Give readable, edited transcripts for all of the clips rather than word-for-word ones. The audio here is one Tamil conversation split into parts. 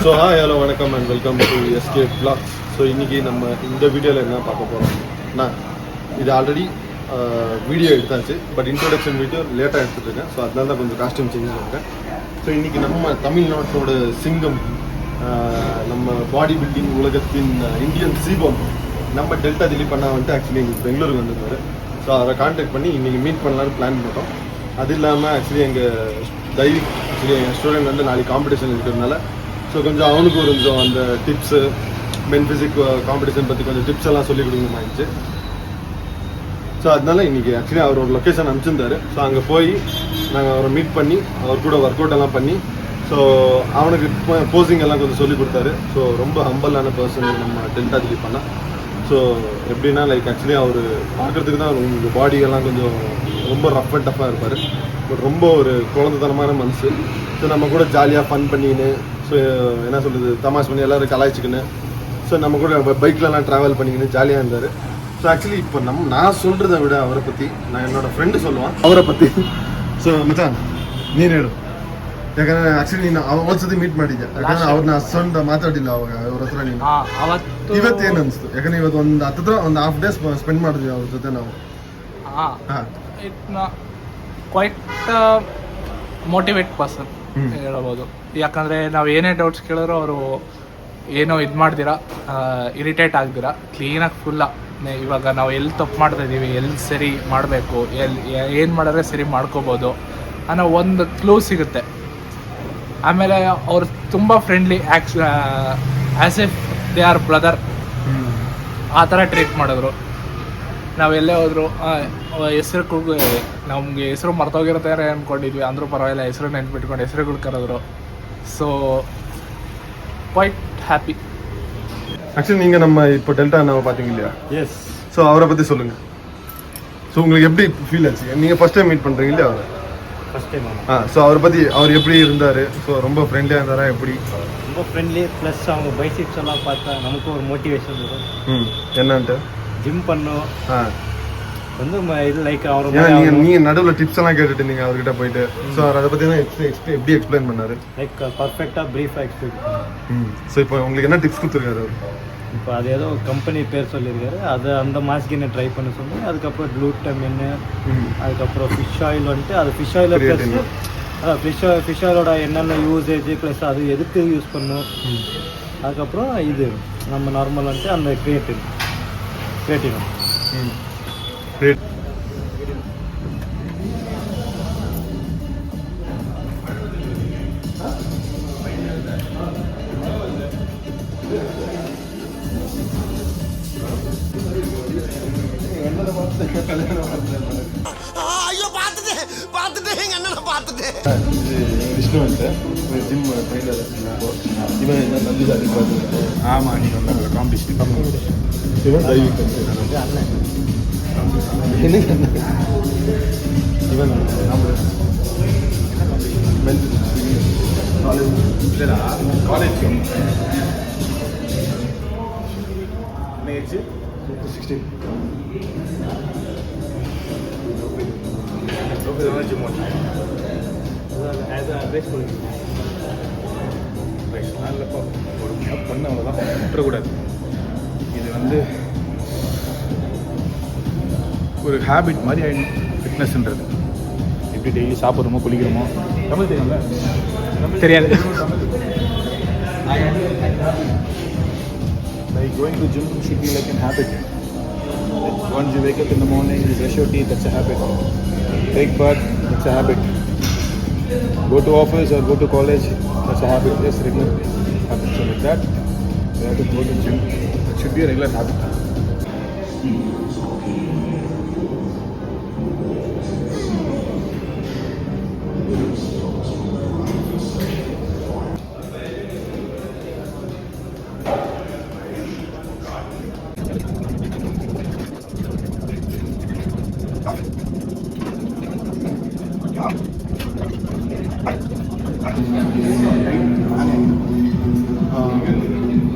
ஸோ ஹலோ வணக்கம் and welcome to SK vlogs. So இன்றைக்கி நம்ம இந்த வீடியோவில் என்ன பார்க்க போகிறோம்னா, இது ஆல்ரெடி வீடியோ எடுத்தாச்சு, பட் இன்ட்ரோடக்ஷன் வீடியோ லேட்டாக எடுத்துகிட்டு இருக்கேன். ஸோ அதனால தான் கொஞ்சம் காஸ்டியூம் சேஞ்ச் பண்ணிட்டேன். ஸோ இன்றைக்கி நம்ம தமிழ்நாட்டோட சிங்கம், நம்ம பாடி பில்டிங் உலகத்தின் இந்தியன் சீபம், நம்ம டெல்டா திலீப் பண்ணா வந்துட்டு ஆக்சுவலி எங்களுக்கு பெங்களூருக்கு வந்திருந்தாரு. ஸோ அவரை கான்டாக்ட் பண்ணி இன்றைக்கி மீட் பண்ணலான்னு பிளான் பண்ணோம். அது இல்லாமல் ஆக்சுவலி எங்கள் தைரிக் ஆக்சுவலி எங்கள் ஸ்டூடெண்ட் வந்து நாளைக்கு காம்படிஷன் இருக்கிறதுனால ஸோ கொஞ்சம் அவனுக்கு ஒரு கொஞ்சம் அந்த டிப்ஸு மென் ஃபிசிக் காம்படிஷன் பற்றி கொஞ்சம் டிப்ஸ் எல்லாம் சொல்லிக் கொடுக்கணுமா இருந்துச்சு. ஸோ அதனால இன்றைக்கி ஆக்சுவலி அவர் ஒரு லொக்கேஷன் அனுப்பிச்சிருந்தாரு. ஸோ அங்கே போய் நாங்கள் அவரை மீட் பண்ணி அவர் கூட ஒர்க் அவுட் எல்லாம் பண்ணி ஸோ அவனுக்கு போசிங் எல்லாம் கொஞ்சம் சொல்லி கொடுத்தாரு. ஸோ ரொம்ப ஹம்பலான பர்சன் நம்ம டெல்டா திலீப் பண்ணா. ஸோ எப்படின்னா லைக் ஆக்சுவலி அவர் பார்க்குறதுக்கு தான் உங்களுக்கு பாடியெல்லாம் கொஞ்சம் ரொம்ப ரஃப் அண்ட் டஃப்பாக இருப்பார். பட் ரொம்ப ஒரு குழந்தைத்தனமான மனசு. ஸோ நம்ம கூட ஜாலியாக ஃபன் பண்ணிக்கின்னு ஸோ என்ன சொல்கிறது தமாஷ் பண்ணி எல்லோரும் கலாய்ச்சிக்கின்னு ஸோ நம்ம கூட பைக்லலாம் ட்ராவல் பண்ணிக்கின்னு ஜாலியாக இருந்தார். ஸோ ஆக்சுவலி இப்போ நான் சொல்கிறத விட அவரை பற்றி நான் என்னோடய ஃப்ரெண்டு சொல்லுவான் ಅವರ ಪತ್ತಿ. ಸೊ ಮಚಾನ್ ನೀನು ಹೇಳು, ಯಾಕಂದರೆ ಆ್ಯಕ್ಚುಲಿ ನೀನು ಒಂದ್ಸತಿ ಮೀಟ್ ಮಾಡಿದ್ದೆ, ಯಾಕಂದರೆ ಅವ್ರನ್ನ ಅಷ್ಟೊಂದು ಮಾತಾಡಿಲ್ಲ ಅವಾಗ ಅವ್ರ ಹತ್ರ ನೀನು. ಇವತ್ತೇನು ಅನಿಸ್ತು, ಯಾಕಂದರೆ ಇವತ್ತು ಒಂದು ಹತ್ತಿರ ಒಂದು ಹಾಫ್ ಡೇ ಸ್ಪೆಂಡ್ ಮಾಡಿದ್ವಿ ಅವ್ರ ಜೊತೆ ನಾವು. ಕ್ವೈಟ್ ಮೋಟಿವೇಟ್ ಪರ್ಸನ್ ಹೇಳ್ಬೋದು. ಯಾಕಂದರೆ ನಾವು ಏನೇ ಡೌಟ್ಸ್ ಕೇಳಿದ್ರು ಅವರು ಏನೋ ಇದು ಮಾಡ್ದಿರಾ, ಇರಿಟೇಟ್ ಆಗ್ದಿರಾ, ಕ್ಲೀನಾಗಿ ಫುಲ್ಲ ಇವಾಗ ನಾವು ಎಲ್ಲಿ ತಪ್ಪು ಮಾಡ್ತಾ ಇದ್ದೀವಿ, ಎಲ್ಲಿ ಸರಿ ಮಾಡಬೇಕು, ಏನು ಮಾಡಿದ್ರೆ ಸರಿ ಮಾಡ್ಕೋಬೋದು ಅನ್ನೋ ಒಂದು ಕ್ಲೂ ಸಿಗುತ್ತೆ. ಆಮೇಲೆ ಅವರು ತುಂಬ friendly, as if they are brother ಆ ಥರ ಟ್ರೀಟ್ ಮಾಡಿದ್ರು. ನಾವೆಲ್ಲೇ ಹೋದ್ರು ಹೆಸ್ರು ನಮಗೆ ಹೆಸರು ಮರ್ತೋಗಿರ್ತಾರೆ ಅಂದ್ಕೊಂಡಿದ್ವಿ, ಅಂದರೂ ಪರವಾಗಿಲ್ಲ ಹೆಸರು ನೆನ್ಪಿಟ್ಕೊಂಡು ಹೆಸರುಗಳು ಕರೆದ್ರು. So quite happy. ஆக்சுவலி நீங்கள் நம்ம இப்போ டெல்டா அண்ணாவை பார்த்தீங்க இல்லையா? எஸ். ஸோ அவரை பற்றி சொல்லுங்கள். ஸோ உங்களுக்கு எப்படி ஃபீல் ஆச்சு? நீங்கள் ஃபஸ்ட் டைம் மீட் பண்ணுறீங்க இல்லையா அவரை? First time. ஸோ அவரை பற்றி அவர் எப்படி இருந்தார்? ஸோ ரொம்ப ஃப்ரெண்ட்லியாக இருந்தாரா எப்படி? ரொம்ப ஃப்ரெண்ட்லி, ப்ளஸ் அவங்க பைசிப்ஸ் எல்லாம் பார்த்தா நமக்கு ஒரு மோட்டிவேஷன் வரும். என்னன்ட்டு ஜிம் பண்ணோம் வந்து இது லைக் அவர் நீங்கள் நடுவில் டிப்ஸ் எல்லாம் கேட்டுட்டு இருந்தீங்க அவர்கிட்ட போயிட்டு. ஸோ அவர் அதை பற்றி தான் எப்படி எக்ஸ்பிளைன் பண்ணார்? லைக் பர்ஃபெக்டாக ப்ரீஃபாக எக்ஸ்பிளைன் பண்ணார். ஸோ இப்போ உங்களுக்கு என்ன டிப்ஸ் கொடுத்துருக்காரு அவர்? இப்போ அது ஏதோ கம்பெனி பேர் சொல்லியிருக்காரு, அது அந்த மாஸ்கினை ட்ரை பண்ண சொல்லி, அதுக்கப்புறம் க்ளூட்டமின், அதுக்கப்புறம் ஃபிஷ் ஆயில் வந்துட்டு அது ஃபிஷ் ஆயில் ப்ளஸ் அதான் ஃபிஷ் ஆயிலோட என்னென்ன யூசேஜ் ப்ளஸ் அது எதுக்கு யூஸ் பண்ணும், அதுக்கப்புறம் இது நம்ம நார்மல் வந்துட்டு அந்த கிரியேட்டின் ஐயோ பார்த்துட்டேன் எங்க அண்ணனை பார்த்துட்டேன். விஷ்ணு வந்து ஜிம் பையில இவன் என்ன நல்லது அதிகமாக. ஆமாம், நீங்கள் வந்து காம்படிஷன் இவன் தைவிக் அண்ணன் எனக்கு இவன் காலேஜ் 16 நல்லப்பா ஒரு பண்ண அவ்வளோதான், விட்டுறக்கூடாது. இது வந்து ஒரு ஹேபிட் மாதிரி ஆகிடும் ஃபிட்னஸ்ன்றது. எப்படி டெய்லி சாப்பிட்றோமோ குளிக்கிறோமோ. தமிழ் தெரியும்ல? தெரியாது. Like going to gym should be like a habit. Like once you wake up in the morning, you brush your teeth, that's a habit. Take bath, that's a habit. Go to office or go to college, that's a habit. Just regular habit. So like that, you have to go to gym. It should be a regular habit.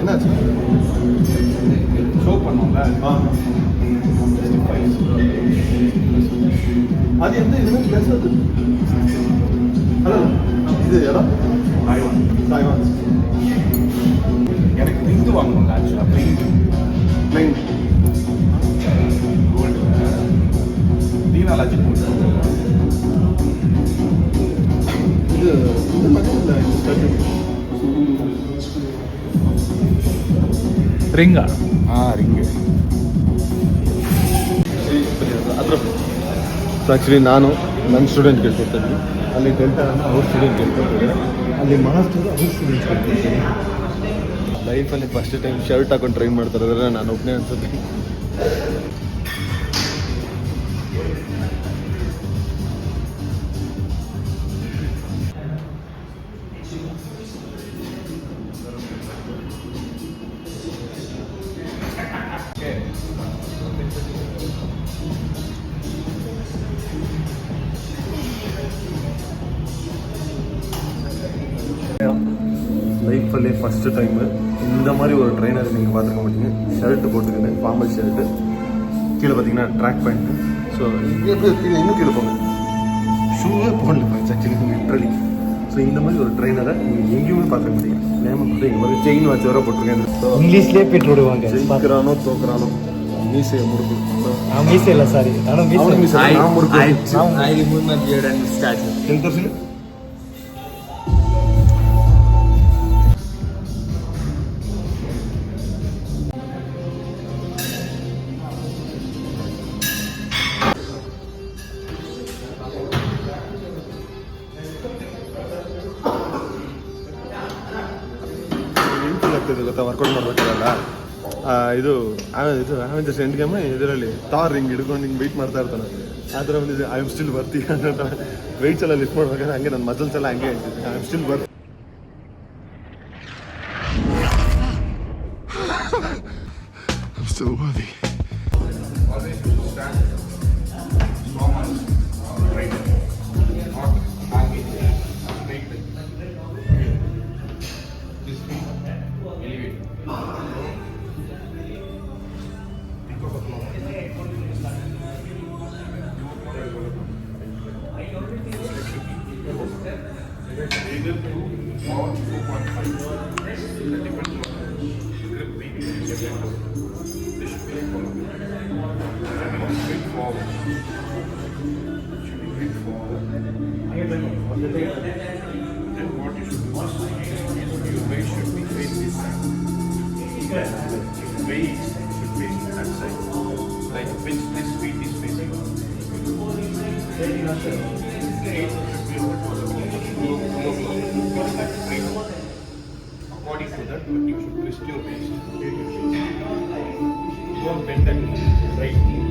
என்னாச்சு? ஷோ பண்ணோம்ல, அது எந்த இதுன்னு பேசுறது? ஹலோ இது இடம் தாய்வான். எனக்கு ரிங்கு வாங்கணும்ல ஆக்சுவலாக பிளைன் கோல்டு தீனாலாஜி போட்டு இது இந்த மாதிரி இல்லை ರಿಂಗಾ ರಿಂಗ್ ಅದರ ಸೊ ಆ್ಯಕ್ಚುಲಿ ನಾನು ನನ್ನ ಸ್ಟೂಡೆಂಟ್ ಕೇಳ್ಕೊಡ್ತೀನಿ, ಅಲ್ಲಿ ಡೆಲ್ಟಾ ಅವ್ರ ಸ್ಟೂಡೆಂಟ್ ಕೇಳ್ಕೊಡ್ತಿದ್ದಾರೆ, ಅಲ್ಲಿ ಮಾಸ್ಟರ್ ಅವ್ರ ಸ್ಟೂಡೆಂಟ್ಸ್ ಕೇಳ್ಕೊಡ್ತೀನಿ. ಲೈಫಲ್ಲಿ ಫಸ್ಟ್ ಟೈಮ್ ಶರ್ಟ್ ಹಾಕೊಂಡು ಟ್ರೈ ಮಾಡ್ತಾ ಇದ್ದಾರೆ ನಾನು ಒಬ್ಬನೇ ಅನ್ಸುತ್ತೆ. லைஃப்பಲ್ಲಿ ஃபஸ்ட்டு டைமு இந்த மாதிரி ஒரு ட்ரைனர் நீங்கள் பார்த்துக்க மாட்டீங்க. ஷர்ட்டு போட்டுக்கிட்டு ஃபார்மல் ஷர்ட்டு, கீழே பார்த்தீங்கன்னா ட்ராக் பேண்ட்டு. ஸோ இன்னும் கீழே போங்க, ஷூவே போடல ஃப்ரெண்ட்ஸ் ஆக்சுவலி லிட்ரலி. ஸோ இந்த மாதிரி ஒரு ட்ரைனரை நீங்கள் எங்கேயுமே பார்த்துக்க மாட்டீங்க. நேமம் கூட இங்கே வந்து செயின் வச்சு வர போட்டிருக்கேன். இங்கிலீஷ்லேயே போயிட்டு விடுவாங்க. ஜெயிக்கிறானோ தோக்குறானோ மீசையை முறுக்கு. மீசை இல்லை, சாரி, ஆனால் மீசை நான் முறுக்கு I remove my beard and mustache. తెలుసు. ಆಗ್ತಿದೆ ಗೊತ್ತಾ, ವರ್ಕೌಟ್ ಮಾಡ್ಬೇಕಲ್ಲ. ಇದು ಅವೆಂಜರ್ಸ್ ಎಂಡ್ ಗೇಮ್ ಇದರಲ್ಲಿ ತಾರ್ ಹಿಂಗೆ ಹಿಡ್ಕೊಂಡು ಹಿಂಗೆ ವೆಯ್ಟ್ ಮಾಡ್ತಾ ಇರ್ತಾನೆ. ಆ ಥರ ಬಂದಿದೆ ಐ ಆಮ್ ಸ್ಟಿಲ್ ಬರ್ತಿ ಅಂತ ವೆಯ್ಟ್ಸ್ ಎಲ್ಲ ಲಿಫ್ಟ್ ಮಾಡ್ಬೇಕಾದ್ರೆ ಹಂಗೆ ನನ್ನ ಮಸಲ್ಸ್ ಎಲ್ಲ ಹಂಗೆ ಹೇಳ್ತಿದ್ದೆ ಐ ಆಮ್ ಸ್ಟಿಲ್ ಬರ್ತಿ. I'm still worthy. According to that, you should twist your waist. Don't bend that right knee.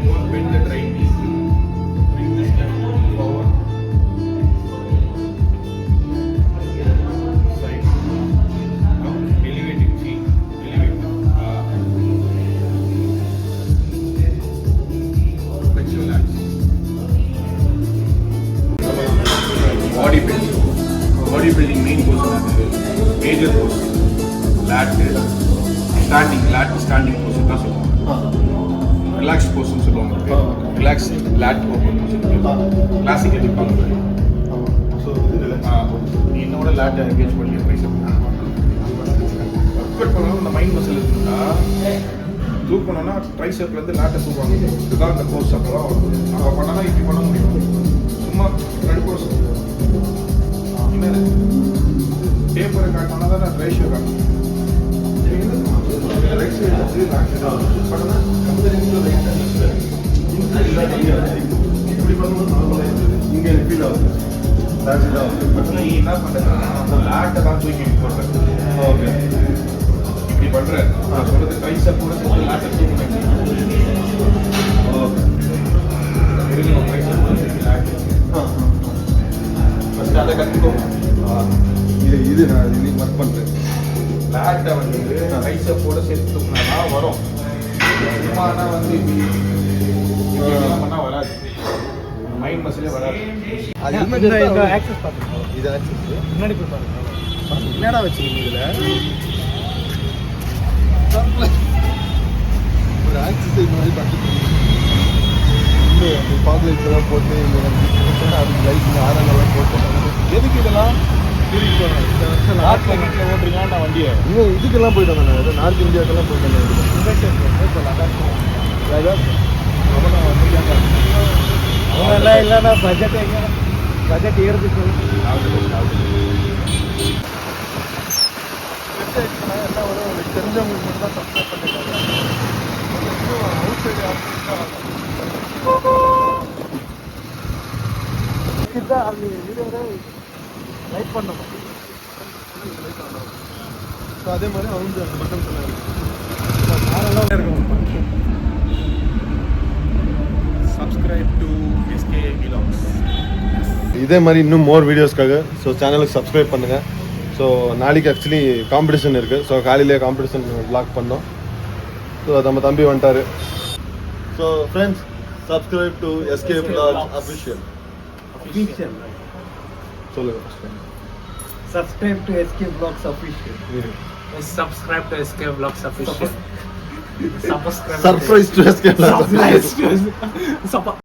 Don't bend that right knee. Bring this down forward. Side. Now elevate it. See, elevate. Flex your lats. Body building. Body building main portion. Major pose, lat standing pose தான் சொல்லுவாங்க. ரிலாக்ஸ் போஸ்ன்னு சொல்லுவாங்க. Relax lat open Bose classical இருப்பாங்க. ஸோ நீ என்னோட lat என்கேஜ் பண்ணி ட்ரைசெப் ஒர்க் பண்ணணும். இந்த மைண்ட் மசில் இருக்குன்னா தூக்கணும்னா ட்ரைசெப்லேருந்து லேட்டை தூக்குவாங்க. இதுதான் இந்த கோர்ஸ். அப்போதான் நம்ம பண்ணனா இப்படி பண்ண முடியும். சும்மா ரெண்டு கோர்ஸ் என்ன பேப்பரை காட்டினா தான் நான் ரேஷியோ காட்டணும். ரைட் சைடு பண்ணால் இப்படி பண்ணும்போது நார்மலாக இங்கே ஃபீல் ஆகுது. நீ என்ன பண்ணுறேன்னா லேட்டை தான் தூக்கி போடுறேன். ஓகே இப்படி பண்ணுறேன். நான் சொல்கிறது ட்ரைசெப் கூட சேர்த்து லேட்டை தூக்கணும். ஓகே இருக்கணும் ட்ரைசெப் கூட சேர்த்து லேட்டு. ஃபஸ்ட்டு அதை கற்றுக்கோ. இது நான் இன்னைக்கு ஒர்க் பண்ணுறேன். லேட்டை வந்து ட்ரைசெப்போட சேர்த்து தூக்கினா வரும். சும்மானா வந்து இப்படிலாம் பண்ணால் வராது. மைண்ட் மசிலே வராது. அது இந்த ஆக்சஸ் பார்த்துருக்கோம். இது ஆக்சஸ் முன்னாடி போய் பாருங்க. என்னடா வச்சுக்கீங்க இதில் ஒரு ஆக்சசைஸ் மாதிரி பார்த்துட்டு இன்னும் பாதுகாப்பு போட்டு அதுக்கு லைஃப் ஆரங்கெல்லாம் போட்டு எதுக்கு இதெல்லாம் நாட்டில் வீட்டில் ஓட்டுறீங்க நான் வண்டியை இன்னும் இதுக்கெல்லாம் போயிட்டு வந்தேன், நார்த் இந்தியாக்கெல்லாம் போயிட்டு வந்தேன். அவங்கெல்லாம் இல்லைன்னா பட்ஜெட் எங்க பட்ஜெட் ஏறுதுக்கு எல்லாம் ஒரு தெரிஞ்சவங்களுக்கு மட்டும் தான் சப்ஸ்கிரைப் பண்ணிருக்காங்க. அவுட் சைடு அந்த வீடியோவை லைக் பண்ணணும். ஸோ அதே மாதிரி அவங்க அந்த பட்டன் சொன்னாங்க. Subscribe to SK vlogs. இதே மாதிரி இன்னும் மோர் வீடியோஸ்க்காக ஸோ சேனலுக்கு சப்ஸ்கிரைப் பண்ணுங்கள். ஸோ நாளைக்கு ஆக்சுவலி காம்படிஷன் இருக்குது. ஸோ காலையிலே காம்படிஷன் வ்ளாக் பண்ணோம். ஸோ நம்ம தம்பி வந்துட்டார். So friends, subscribe to SK vlogs official. சொல்லுங்கள் first. Subscribe to SK Vlogs Official. Subscribe to SK Vlogs Official. Subscribe. Surprise to SK Vlogs. Surprise.